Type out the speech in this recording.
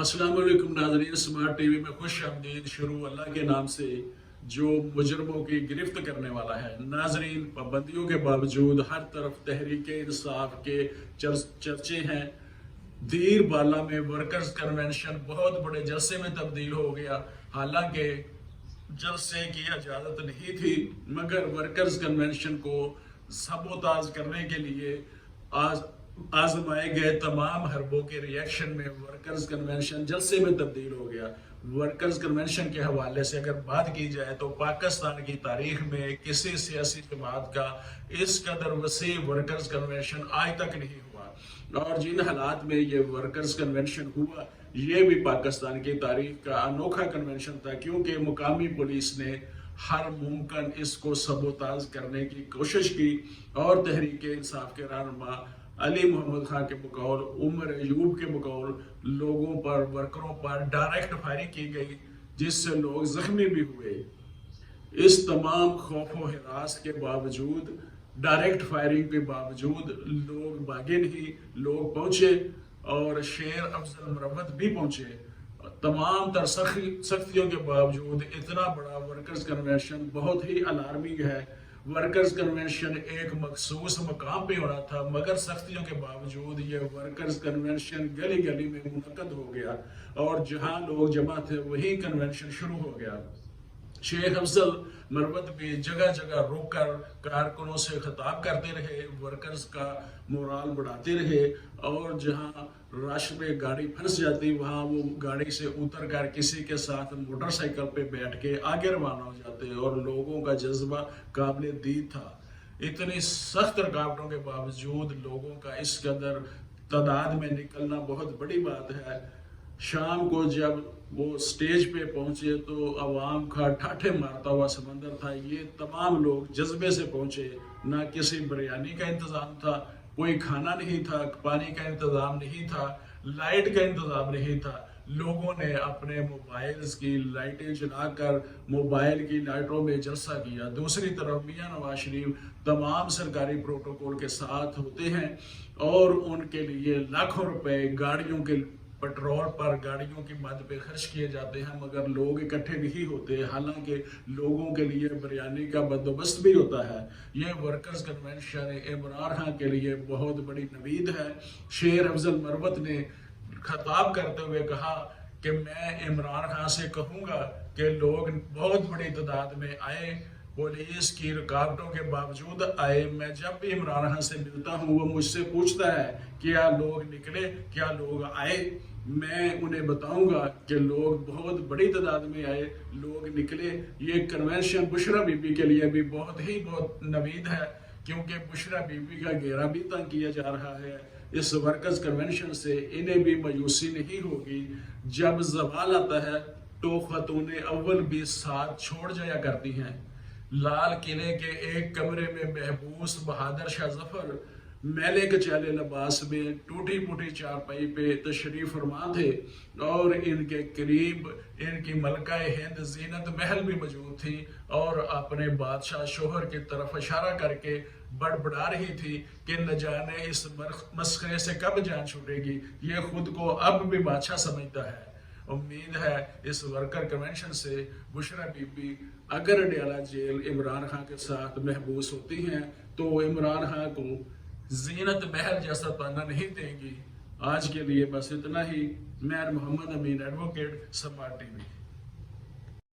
अस्सलाम वालेकुम नाज़रीन, स्मार्ट टीवी में खुश आमदीद। शुरू अल्लाह के नाम से जो मुजरमों की गिरफ्त करने वाला है। नाज़रीन, पाबंदियों के बावजूद हर तरफ तहरीक इंसाफ के चर्चे हैं। दीर बाला में वर्कर्स कन्वेंशन बहुत बड़े जलसे में तब्दील हो गया। हालांकि जलसे की इजाज़त नहीं थी, मगर वर्कर्स कन्वेंशन को सबोताज करने के लिए आज आजमाए गए तमाम हरबों के रिएक्शन में वर्कर्स कन्वेंशन जलसे में तब्दील हो गया। वर्कर्स कन्वेंशन के हवाले से अगर बात की जाए तो पाकिस्तान की तारीख में किसी सियासी जमात का इस कदर वसी वर्कर्स कन्वेंशन आज तक नहीं हुआ, और जिन हालात में ये वर्कर्स कन्वेंशन हुआ ये भी पाकिस्तान की तारीख का अनोखा कन्वेंशन था, क्योंकि मुकामी पुलिस ने हर मुमकिन इसको सबोताज करने की कोशिश की और तहरीक इंसाफ के रहनुमा अली मोहम्मद खान के बकौल, उमर अयूब के बकौल लोगों पर, वर्करों पर डायरेक्ट फायरिंग की गई, जिससे लोग जख्मी भी हुए। इस तमाम खौफ व हिरास के बावजूद, डायरेक्ट फायरिंग के बावजूद लोग भागे नहीं, लोग पहुंचे और शेर अफजल मरवत भी पहुंचे। तमाम तर सख्तियों के बावजूद इतना बड़ा वर्कर्स कन्वेंशन बहुत ही अलार्मिंग है। वर्कर्स कन्वेंशन एक मखसूस मकाम पे होना था, मगर सख्तियों के बावजूद ये वर्कर्स कन्वेंशन गली गली में मुनक्कद हो गया और जहां लोग जमा थे वही कन्वेंशन शुरू हो गया। शेख अफजल मरवत भी जगह जगह रुक कर कारकुनों से खिताब करते रहे, वर्कर्स का मोराल बढ़ाते रहे, और जहां रश में गाड़ी फंस जाती वहां वो गाड़ी से उतर कर किसी के साथ मोटरसाइकिल पे बैठ के आगे रवाना हो जाते, और लोगों का जज्बा काबिल दीद था। इतनी सख्त रुकावटों के बावजूद लोगों का इस कदर तादाद में निकलना बहुत बड़ी बात है। शाम को जब वो स्टेज पे पहुंचे तो अवाम का ठाठे मारता हुआ समंदर था। ये तमाम लोग जज्बे से पहुंचे, ना किसी बिरयानी का इंतज़ाम था, कोई खाना नहीं था, पानी का इंतज़ाम नहीं था, लाइट का इंतज़ाम नहीं था। लोगों ने अपने मोबाइल्स की लाइटें जलाकर मोबाइल की लाइटों में जलसा किया। दूसरी तरफ मियां नवाज शरीफ तमाम सरकारी प्रोटोकॉल के साथ होते हैं और उनके लिए लाखों रुपए गाड़ियों के पेट्रोल पर, गाड़ियों की मद पे खर्च किए जाते हैं, मगर लोग इकट्ठे नहीं होते। हालांकि लोगों के लिए बिरयानी का बंदोबस्त भी होता है। ये वर्कर्स कन्वेंशन इमरान खान के लिए बहुत बड़ी नवीद है। शेर अफजल मरवत ने खिताब करते हुए कहा कि मैं इमरान खान से कहूँगा कि लोग बहुत बड़ी तादाद में आए, पुलिस की रुकावटों के बावजूद आए। मैं जब भी इमरान खान से मिलता हूँ वो मुझसे पूछता है क्या लोग निकले, क्या लोग आए। मैं उन्हें बताऊंगा कि लोग बहुत बड़ी तादाद में आए, लोग निकले। ये कन्वेंशन बुशरा बीबी के लिए भी बहुत नवीद है, क्योंकि बुशरा बीबी का घेरा भी तंग किया जा रहा है। इस वर्कर्स कन्वेंशन से इन्हें भी मायूसी नहीं होगी। जब जवाल आता है तो खतूने अव्वल भी साथ छोड़ जाया करती हैं। लाल किले के एक कमरे में महबूस बहादुर शाह जफर मैले कचाले लिबास में टूटी फूटी चारपाई पे तशरीफ फरमा थे, और इनके करीब इनकी मलका हिंद जीनत महल भी मौजूद थी और अपने बादशाह शोहर की तरफ इशारा करके बड़बड़ा रही थी कि न जाने इस मस्खरे से कब जान छूटेगी। ये खुद को अब भी बादशाह समझता है। उम्मीद है इस वर्कर कन्वेंशन से बुशरा बीबी अगर अडयाला जेल इमरान खान के साथ महबूस होती हैं तो इमरान खान को जीनत महल जैसा ताना नहीं देंगी। आज के लिए बस इतना ही। मैं मोहम्मद अमीन, एडवोकेट, स्मार्ट टीवी।